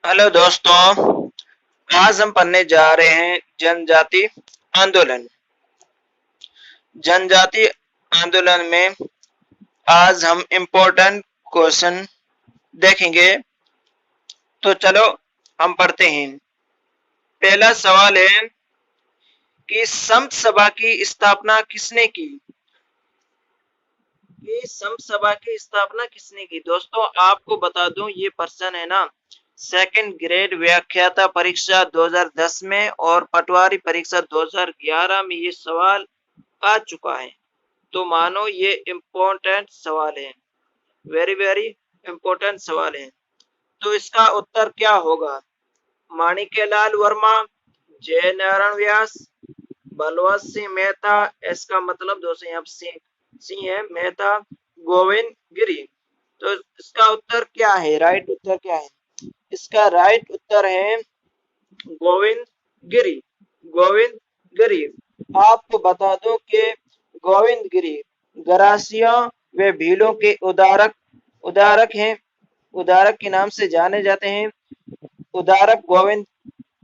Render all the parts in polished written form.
Hello दोस्तों। आज हम पढ़ने जा रहे हैं जनजाति आंदोलन। जनजाति आंदोलन में आज हम इम्पोर्टेंट क्वेश्चन देखेंगे। तो चलो हम पढ़ते हैं। पहला सवाल है कि संत सभा की स्थापना किसने की? ये संत सभा की स्थापना किसने की? दोस्तों आपको बता दूं, ये प्रश्न है ना सेकंड ग्रेड व्याख्याता परीक्षा 2010 में और पटवारी परीक्षा 2011 में ये सवाल आ चुका है। तो मानो ये इम्पोर्टेंट सवाल है, वेरी वेरी इम्पोर्टेंट सवाल है। तो इसका उत्तर क्या होगा? माणिक्यलाल वर्मा, जय नारायण व्यास, बलवंत सिंह मेहता। इसका मतलब दोस्तों यहाँ सिंह है, मेहता, गोविंद गिरी। तो इसका उत्तर क्या है? राइट उत्तर क्या है? इसका राइट उत्तर है गोविंद गिरी। गोविंद गिरी। आपको बता दो कि गोविंद गिरी गरासिया व भीलों के उदारक हैं, उदारक के नाम से जाने जाते हैं। उदारक गोविंद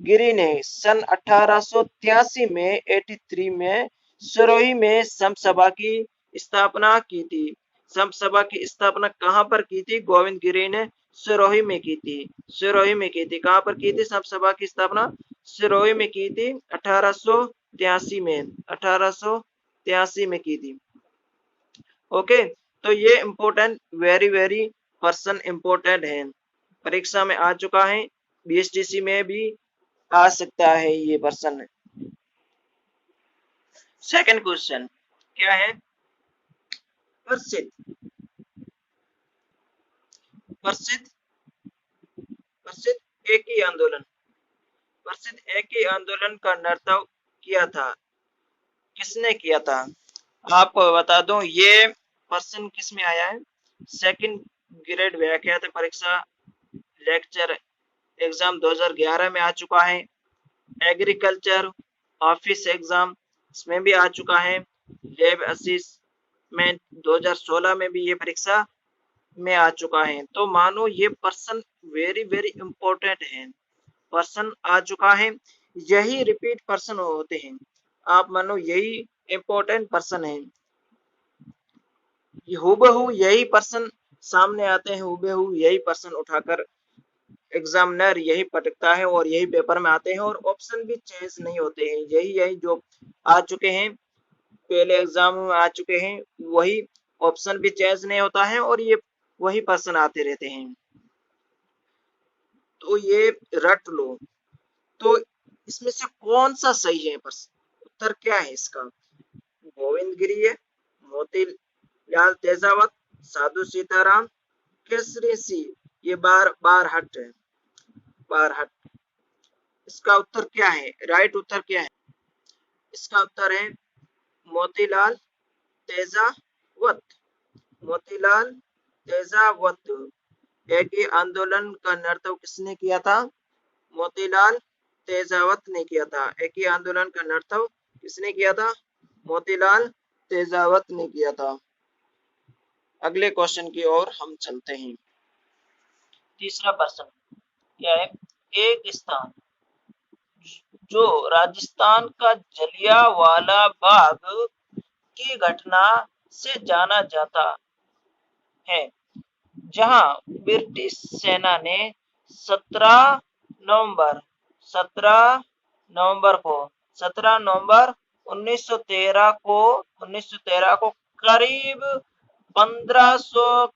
गिरी ने सन 1883 में 83 में सिरोही में संत सभा की स्थापना की थी। संत सभा की स्थापना कहां पर की थी? गोविंद गिरी ने सिरोही में की थी। सिरोही में की थी। कहां पर की थी संत सभा की स्थापना? सिरोही में की थी 1883 में। 1883 में की थी। ओके, तो ये important, very very person important है, परीक्षा में आ चुका है, बीएसटीसी में भी आ सकता है ये पर्सन। सेकंड क्वेश्चन क्या है? प्रसिद्ध प्रसिद्ध प्रसिद्ध एक ही आंदोलन, प्रसिद्ध एक ही आंदोलन का नेतृत्व किया था, किसने किया था? आपको बता दूं, ये पर्सन किस में आया है? सेकंड ग्रेड व्याख्याता परीक्षा लेक्चर एग्जाम 2011 में आ चुका है। एग्रीकल्चर ऑफिस एग्जाम इसमें भी आ चुका है। लैब असिस्टेंट 2016 में भी ये परीक्षा में आ चुका है। तो मानो ये पर्सन वेरी वेरी इंपॉर्टेंट है, पर्सन आ चुका है। यही रिपीट पर्सन होते हैं। आप मानो यही इंपॉर्टेंट पर्सन है, हूबहू यही पर्सन सामने आते हैं, हूबहू यही पर्सन उठाकर एग्जामिनर यही पटकता है और यही पेपर में आते हैं और ऑप्शन भी चेंज नहीं होते हैं। यही यही जो आ चुके हैं, पहले एग्जाम में आ चुके हैं, वही ऑप्शन भी चेंज नहीं होता है और ये वही पर्सन आते रहते हैं। तो ये रट लो। तो इसमें से कौन सा सही है? उत्तर क्या है इसका? गोविंद गिरी है, मोतीलाल तेजावत, साधु सीताराम, केसरी सिंह, ये बारहट है, बारहट। इसका उत्तर क्या है? राइट उत्तर क्या है? इसका उत्तर है मोतीलाल तेजावत। मोतीलाल तेजावत। एक ही आंदोलन का नेतृत्व किसने किया था? मोतीलाल तेजावत ने किया था। एक ही आंदोलन का नेतृत्व किसने किया था? मोतीलाल तेजावत ने किया था। अगले क्वेश्चन की ओर हम चलते हैं। तीसरा प्रश्न क्या है? एक स्थान जो राजस्थान का जलियांवाला बाग की घटना से जाना जाता है, जहां ब्रिटिश सेना ने 17 नवंबर 17 नवंबर को 17 नवंबर 1913 को करीब 1500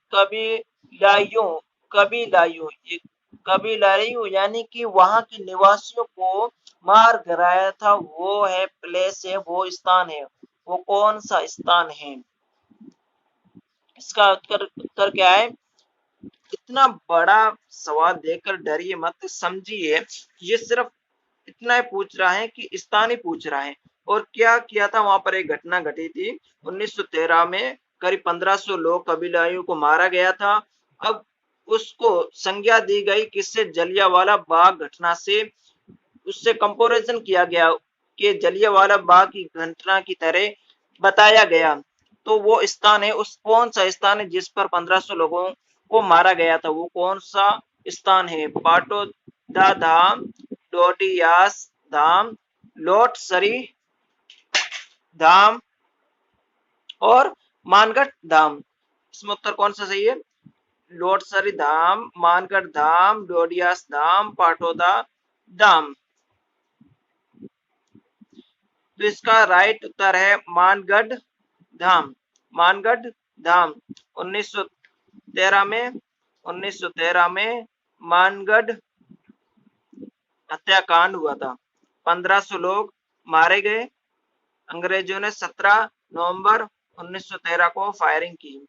कबीलाइयों यानी कि वहां के निवासियों को मार गिराया था। वो है प्लेस है, वो स्थान है, वो कौन सा स्थान है? इसका उत्तर क्या है? इतना बड़ा सवाल देकर डरिए मत, समझिए। ये सिर्फ इतना ही पूछ रहा है कि स्थान ही पूछ रहा है। और क्या किया था वहां पर? एक घटना घटी थी 1913 में, करीब 1500 लोग कबीलाइयों को मारा गया था। अब उसको संज्ञा दी गई किससे? जलियांवाला बाग घटना से। उससे कंपैरिजन किया गया कि जलियांवाला बाग की घटना की तरह बताया गया। तो वो स्थान है, उस कौन सा स्थान है जिस पर 1500 लोगों को मारा गया था? वो कौन सा स्थान है? बाटो धाम, डोडियास धाम, लोटसरी धाम और मानगढ़ धाम। इसमें उत्तर कौन सा सही है? लोटसरी धाम, मानगढ़ धाम, डोडियास धाम, पाटोदा धाम। तो इसका राइट उत्तर है मानगढ़ धाम। मानगढ़ धाम 1913 में मानगढ़ हत्याकांड हुआ था। 1500 लोग मारे गए। अंग्रेजों ने 17 नवंबर 1913 को फायरिंग की।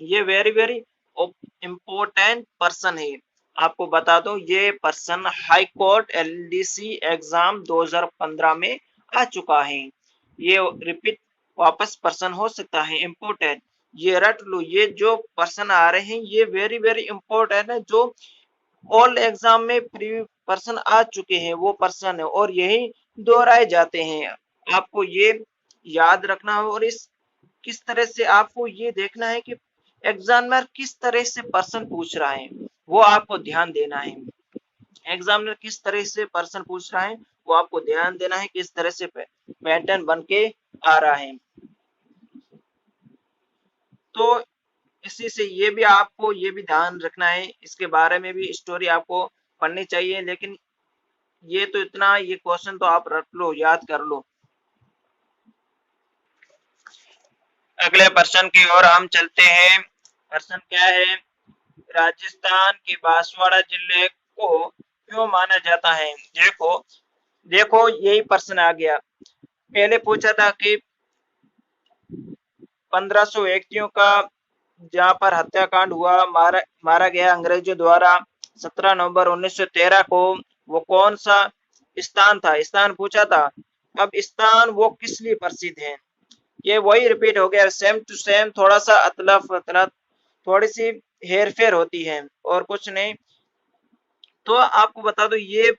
ये वेरी वेरी इंपॉर्टेंट पर्सन है। आपको बता दो ये person high court LDC exam 2015 में आ चुका है। ये रिपीट वापस पर्सन हो सकता है। इंपॉर्टेंट, ये रट लो, ये जो पर्सन आ रहे हैं ये वेरी वेरी इंपॉर्टेंट है। जो ऑल एग्जाम में प्री पर्सन आ चुके हैं वो पर्सन है और यही दोहराए जाते हैं। आपको ये याद रखना है और इस किस तरह से आपको ये देखना है कि एग्जामिनर किस तरह से पर्सन पूछ रहा है, वो आपको ध्यान देना है। एग्जामिनर किस तरह से पर्सन पूछ रहा है वो आपको ध्यान देना है, किस तरह से पैटर्न बन के आ रहा है। तो इसी से ये भी आपको ये भी ध्यान रखना है, इसके बारे में भी स्टोरी आपको पढ़नी चाहिए। लेकिन ये तो इतना, ये क्वेश्चन तो आप रट लो, याद कर लो। अगले प्रश्न की ओर हम चलते हैं। प्रश्न क्या है? राजस्थान के बांसवाड़ा जिले को क्यों माना जाता है? देखो देखो यही प्रश्न आ गया। पहले पूछा था कि 1500 व्यक्तियों का जहां पर हत्याकांड हुआ, मारा गया अंग्रेजों द्वारा 17 नवंबर 1913 को, वो कौन सा स्थान था? स्थान पूछा था। अब स्थान वो किस लिए प्रसिद्ध है? ये वही रिपीट हो गया, सेम टू सेम, थोड़ा सा अतलफ अतलफ, थोड़ी सी हेर फेर होती है और कुछ नहीं। तो आपको बता दो ये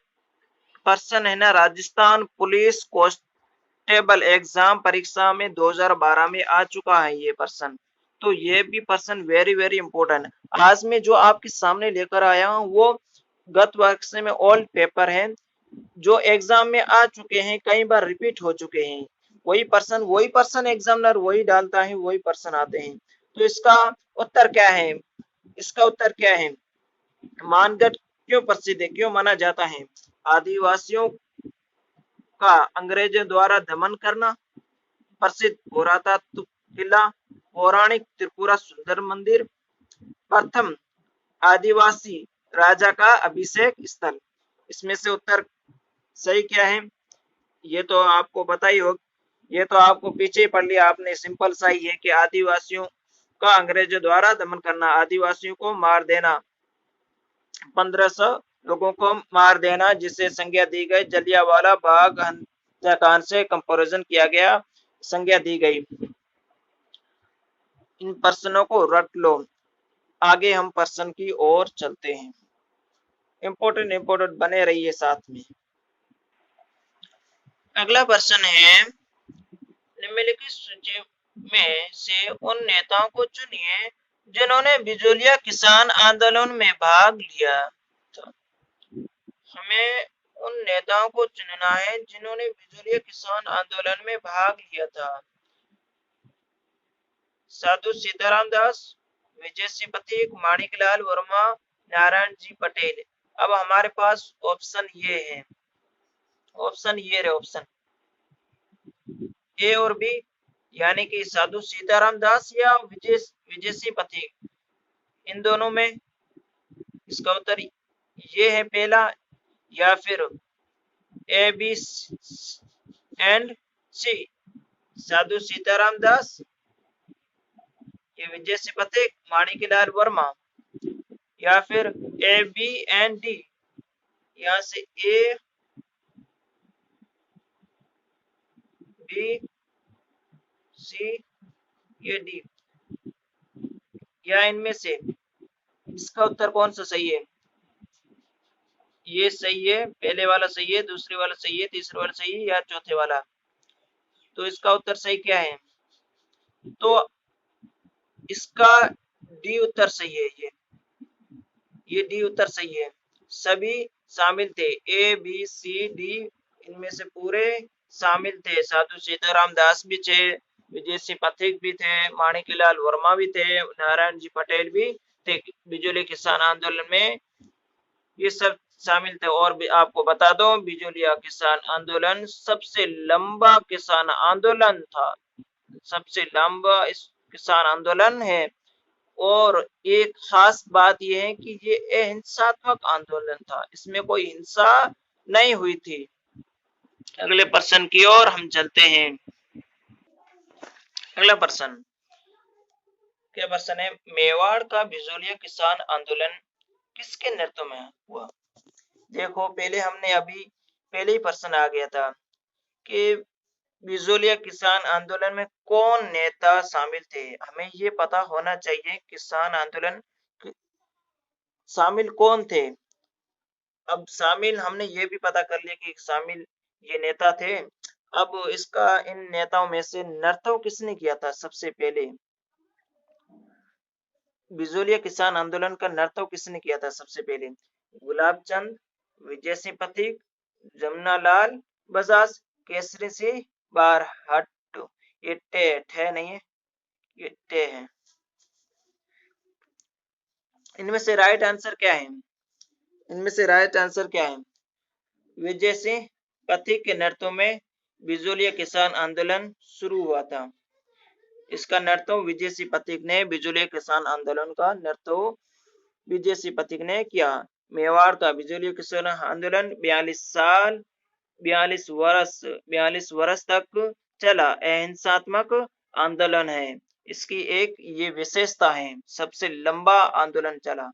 पर्सन है ना, राजस्थान पुलिस कांस्टेबल एग्जाम परीक्षा में 2012 में आ चुका है ये पर्सन। तो ये भी पर्सन वेरी वेरी इंपॉर्टेंट है। आज में जो आपके सामने लेकर आया हूँ वो गत वर्ष में ओल्ड पेपर है, जो एग्जाम में आ चुके हैं, कई बार रिपीट हो चुके हैं। वही पर्सन एग्जामिनर वही डालता है, वही पर्सन आते हैं। तो इसका उत्तर क्या है? इसका उत्तर क्या है? मानगढ़ क्यों प्रसिद्ध है, क्यों माना जाता है? आदिवासियों का अंग्रेजों द्वारा दमन करना, प्रसिद्ध पुरातत्व किला, पौराणिक त्रिपुरा सुंदर मंदिर, प्रथम आदिवासी राजा का अभिषेक स्थल। इसमें से उत्तर सही क्या है? ये तो आपको पता ही हो, ये तो आपको पीछे पढ़ लिया आपने। सिंपल सा ही है कि आदिवासियों का अंग्रेजों द्वारा दमन करना, आदिवासियों को मार देना, 1500 लोगों को मार देना, जिसे संज्ञा दी गई। जलियांवाला बाग हत्याकांड से कंपैरिजन किया गया, संज्ञा दी गई। इन प्रश्नों को रट लो। आगे हम प्रश्न की ओर चलते हैं। इंपॉर्टेंट बने रहिए साथ में। अगला प्रश्न है, निम्नलिखित सूची में से उन नेताओं को चुनिए जिन्होंने बिजोलिया किसान आंदोलन में भाग लिया। तो हमें उन नेताओं को चुनना है जिन्होंने बिजोलिया किसान आंदोलन में भाग लिया था। साधु सीताराम दास, विजय सिंह पथिक, माणिकलाल वर्मा, नारायण जी पटेल। अब हमारे पास ऑप्शन ये है, ऑप्शन ये रहे, ऑप्शन ए और बी, यानी कि साधु सीताराम दास या विजय सिंह पथिक। इन दोनों में इसका उत्तर ये है पहला, या फिर ए बी एंड सी, साधु सीताराम दास, ये विजय सिंह पथिक, माणिकलाल वर्मा, या फिर ए बी एंड डी, यहाँ से ए बी सी ये डी, या इनमें से इसका उत्तर कौन सा सही है? ये सही है, पहले वाला सही है, दूसरे वाला सही है, तीसरे वाला सही है, या चौथे वाला? तो इसका उत्तर सही क्या है? तो इसका डी उत्तर सही है। ये डी उत्तर सही है। सभी शामिल थे, ए बी सी डी, इनमें से पूरे शामिल थे। साधु सीताराम दास भी थे, विजय सिंह पथिक भी थे, माणिकलाल वर्मा भी थे, नारायण जी पटेल भी थे बिजली किसान आंदोलन में, ये सब शामिल थे। और भी आपको बता दो, बिजलिया किसान आंदोलन सबसे लंबा किसान आंदोलन था, सबसे लंबा इस किसान आंदोलन है। और एक खास बात यह है कि ये अहिंसात्मक आंदोलन था, इसमें कोई हिंसा नहीं हुई थी। अगले प्रश्न की ओर हम चलते हैं। अगला प्रश्न, क्या प्रश्न है, मेवाड़ का बिजलिया किसान आंदोलन किसके नेतृत्व में हुआ? देखो पहले हमने अभी पहले ही प्रश्न आ गया था कि बिजलिया किसान आंदोलन में कौन नेता शामिल थे। हमें ये पता होना चाहिए किसान आंदोलन शामिल कौन थे। अब शामिल हमने ये भी पता कर लिया कि शामिल ये नेता थे। अब इसका इन नेताओं में से नेतृत्व किसने किया था? सबसे पहले बिजलिया किसान आंदोलन का नेतृत्व किसने किया था? सबसे पहले गुलाब चंद, विजय सिंह पथिक, जमनालाल बजाज, केसरी सिंह बारहट। ये टे नहीं है, ये टे है। इनमें से राइट आंसर क्या है? इनमें से राइट आंसर क्या है? विजय सिंह पथिक के नेतृत्व में बिजलिया किसान आंदोलन शुरू हुआ था। इसका नेतृत्व विजय सिंह पथिक ने, बिजलिया किसान आंदोलन का नेतृत्व विजय सिंह पथिक ने किया। मेवाड़ का बिजलिया किसान आंदोलन 42 वर्ष तक चला, अहिंसात्मक आंदोलन है। इसकी एक ये विशेषता है, सबसे लंबा आंदोलन चला।